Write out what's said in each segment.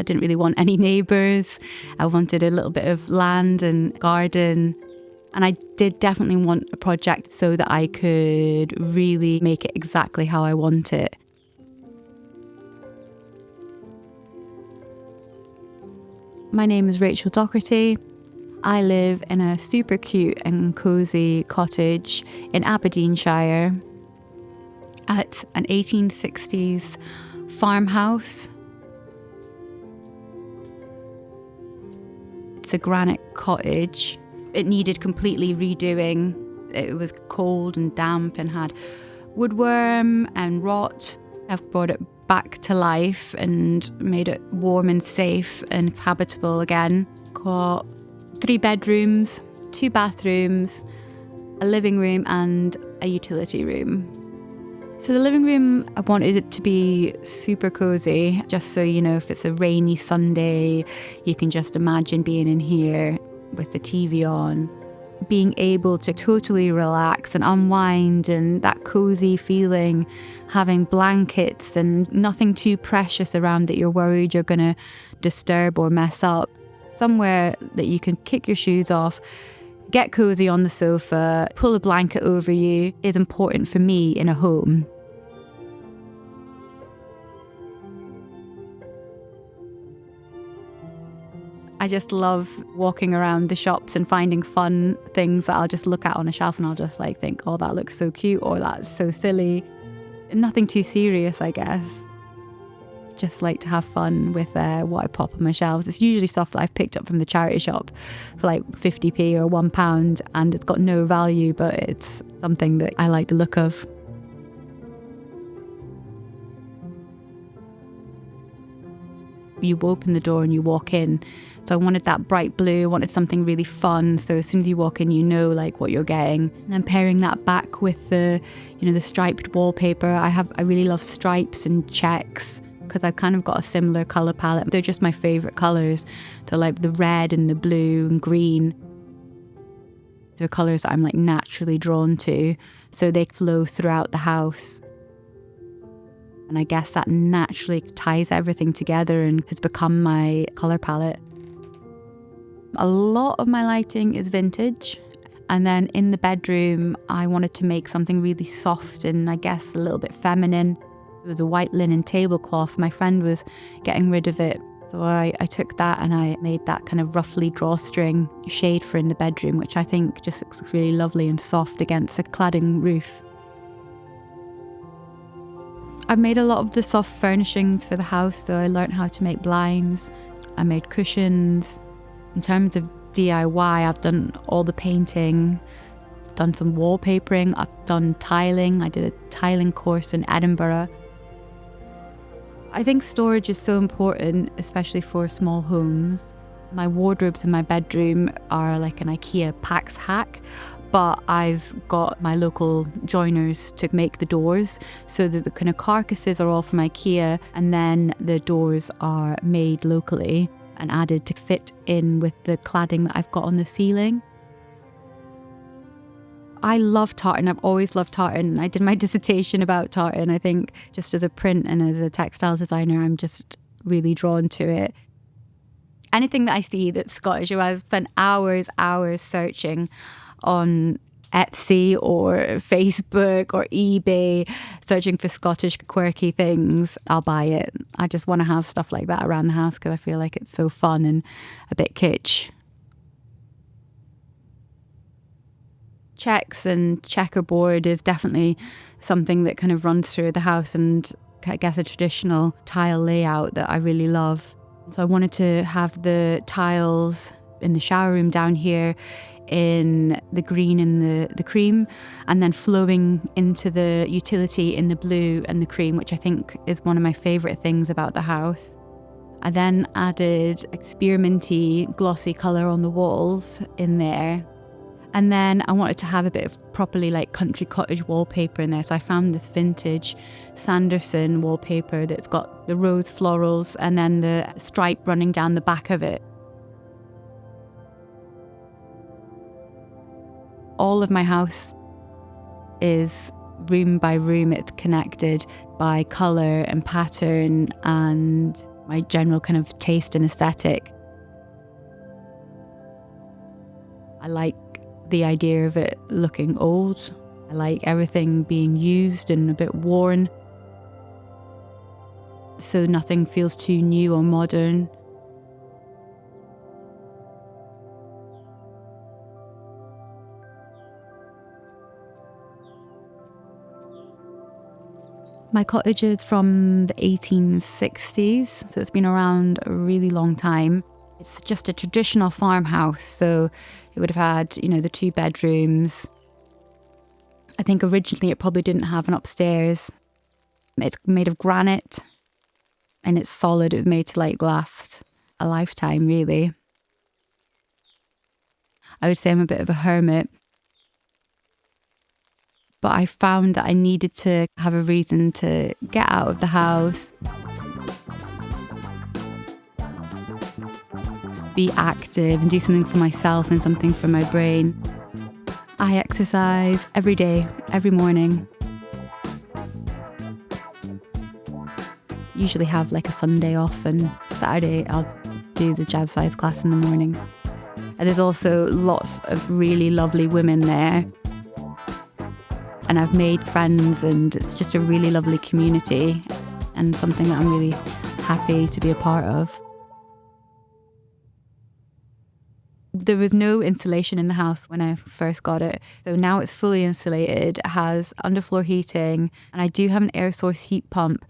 I didn't really want any neighbours. I wanted a little bit of land and garden. And I did definitely want a project so that I could really make it exactly how I want it. My name is Rachel Dougherty. I live in a super cute and cosy cottage in Aberdeenshire at an 1860s farmhouse. It's a granite cottage. It needed completely redoing. It was cold and damp and had woodworm and rot. I've brought it back to life and made it warm and safe and habitable again. Got 3 bedrooms, 2 bathrooms, a living room and a utility room. So the living room, I wanted it to be super cozy, just so, if it's a rainy Sunday, you can just imagine being in here with the TV on, being able to totally relax and unwind, and that cozy feeling, having blankets and nothing too precious around that you're worried you're going to disturb or mess up. Somewhere that you can kick your shoes off, get cozy on the sofa, pull a blanket over you is important for me in a home. I just love walking around the shops and finding fun things that I'll just look at on a shelf and I'll just think, oh, that looks so cute, or that's so silly. Nothing too serious, I guess. Just like to have fun with what I pop on my shelves. It's usually stuff that I've picked up from the charity shop for 50p or £1, and it's got no value, but it's something that I like the look of. You open the door and you walk in. So I wanted that bright blue, wanted something really fun. So as soon as you walk in, you know what you're getting. And then pairing that back with the striped wallpaper. I really love stripes and checks because I've kind of got a similar colour palette. They're just my favourite colours. So the red and the blue and green. They're colours that I'm naturally drawn to. So they flow throughout the house. And I guess that naturally ties everything together and has become my colour palette. A lot of my lighting is vintage. And then in the bedroom, I wanted to make something really soft and I guess a little bit feminine. It was a white linen tablecloth. My friend was getting rid of it. So I took that and I made that kind of roughly drawstring shade for in the bedroom, which I think just looks really lovely and soft against a cladding roof. I've made a lot of the soft furnishings for the house, so I learned how to make blinds. I made cushions. In terms of DIY, I've done all the painting, done some wallpapering, I've done tiling. I did a tiling course in Edinburgh. I think storage is so important, especially for small homes. My wardrobes in my bedroom are like an IKEA Pax hack, but I've got my local joiners to make the doors, so that the kind of carcasses are all from IKEA, and then the doors are made locally and added to fit in with the cladding that I've got on the ceiling. I love tartan. I've always loved tartan. I did my dissertation about tartan. I think just as a print and as a textiles designer, I'm just really drawn to it. Anything that I see that's Scottish, I've spent hours searching on Etsy or Facebook or eBay, searching for Scottish quirky things. I'll buy it. I just want to have stuff like that around the house because I feel like it's so fun and a bit kitsch. Checks and checkerboard is definitely something that kind of runs through the house, and I guess a traditional tile layout that I really love. So I wanted to have the tiles in the shower room down here in the green and the cream, and then flowing into the utility in the blue and the cream, which I think is one of my favourite things about the house. I then added experimenty glossy colour on the walls in there. And then I wanted to have a bit of properly country cottage wallpaper in there. So I found this vintage Sanderson wallpaper that's got the rose florals and then the stripe running down the back of it. All of my house is room by room. It's connected by colour and pattern, and my general kind of taste and aesthetic. I like the idea of it looking old. I like everything being used and a bit worn, so nothing feels too new or modern. My cottage is from the 1860s, so it's been around a really long time. It's just a traditional farmhouse, so it would have had, the 2 bedrooms. I think originally it probably didn't have an upstairs. It's made of granite and it's solid. It was made to last a lifetime, really. I would say I'm a bit of a hermit, but I found that I needed to have a reason to get out of the house, be active and do something for myself and something for my brain. I exercise every day, every morning. Usually have a Sunday off, and Saturday I'll do the jazzercise class in the morning. And there's also lots of really lovely women there. And I've made friends, and it's just a really lovely community and something that I'm really happy to be a part of. There was no insulation in the house when I first got it. So now it's fully insulated. It has underfloor heating, and I do have an air source heat pump,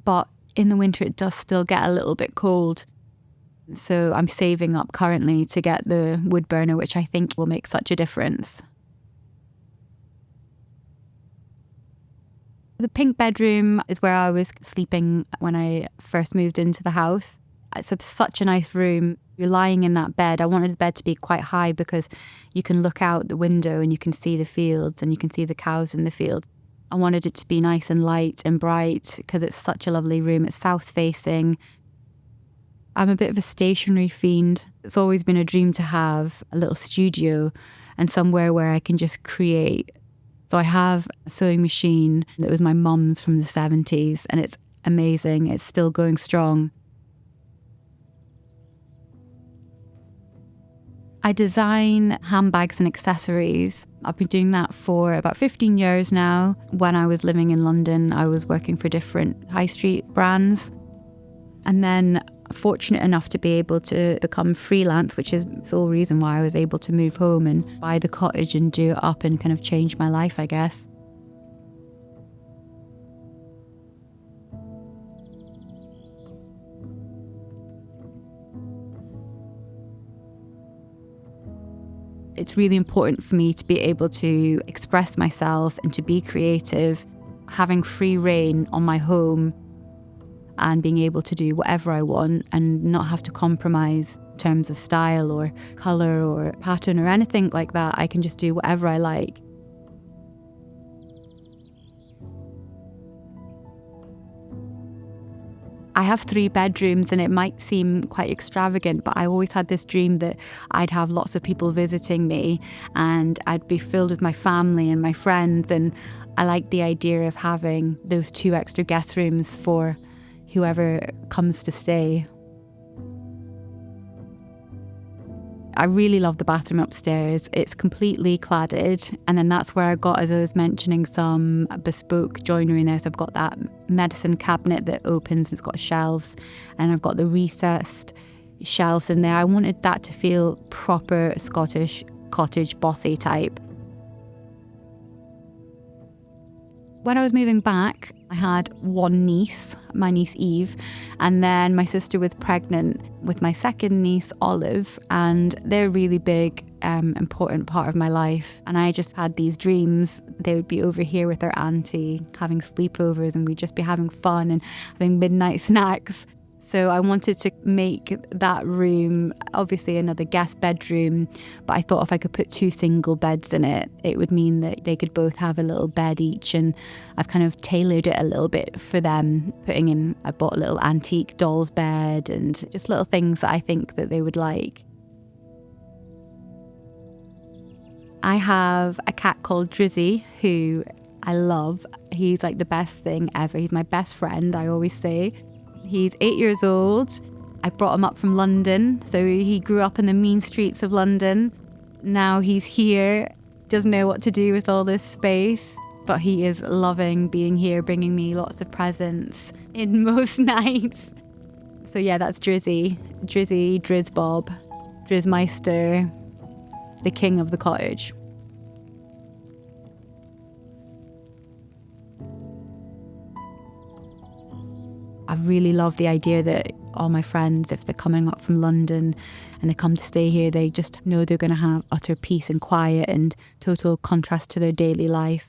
but in the winter it does still get a little bit cold. So I'm saving up currently to get the wood burner, which I think will make such a difference. The pink bedroom is where I was sleeping when I first moved into the house. It's such a nice room. You're lying in that bed. I wanted the bed to be quite high because you can look out the window and you can see the fields and you can see the cows in the fields. I wanted it to be nice and light and bright because it's such a lovely room. It's south facing. I'm a bit of a stationery fiend. It's always been a dream to have a little studio and somewhere where I can just create. So I have a sewing machine that was my mum's from the 70s, and it's amazing. It's still going strong. I design handbags and accessories. I've been doing that for about 15 years now. When I was living in London, I was working for different high street brands. And then fortunate enough to be able to become freelance, which is the sole reason why I was able to move home and buy the cottage and do it up and kind of change my life, I guess. It's really important for me to be able to express myself and to be creative, having free reign on my home and being able to do whatever I want and not have to compromise in terms of style or colour or pattern or anything like that. I can just do whatever I like. I have 3 bedrooms and it might seem quite extravagant, but I always had this dream that I'd have lots of people visiting me and I'd be filled with my family and my friends, and I like the idea of having those 2 extra guest rooms for whoever comes to stay. I really love the bathroom upstairs. It's completely cladded, and then that's where I got, as I was mentioning, some bespoke joinery in there. So I've got that medicine cabinet that opens, it's got shelves, and I've got the recessed shelves in there. I wanted that to feel proper Scottish cottage bothy type. When I was moving back, I had one niece, my niece Eve, and then my sister was pregnant with my second niece, Olive, and they're a really big, important part of my life. And I just had these dreams. They would be over here with their auntie, having sleepovers, and we'd just be having fun and having midnight snacks. So I wanted to make that room obviously another guest bedroom, but I thought if I could put 2 single beds in it, it would mean that they could both have a little bed each, and I've kind of tailored it a little bit for them, I bought a little antique doll's bed and just little things that I think that they would like. I have a cat called Drizzy, who I love. He's like the best thing ever. He's my best friend, I always say. He's 8 years old. I brought him up from London, so he grew up in the mean streets of London. Now he's here, doesn't know what to do with all this space, but he is loving being here, bringing me lots of presents in most nights. So yeah, that's Drizzy, Drizzbob, Drizzmeister, the king of the cottage. I really love the idea that all my friends, if they're coming up from London and they come to stay here, they just know they're going to have utter peace and quiet and total contrast to their daily life.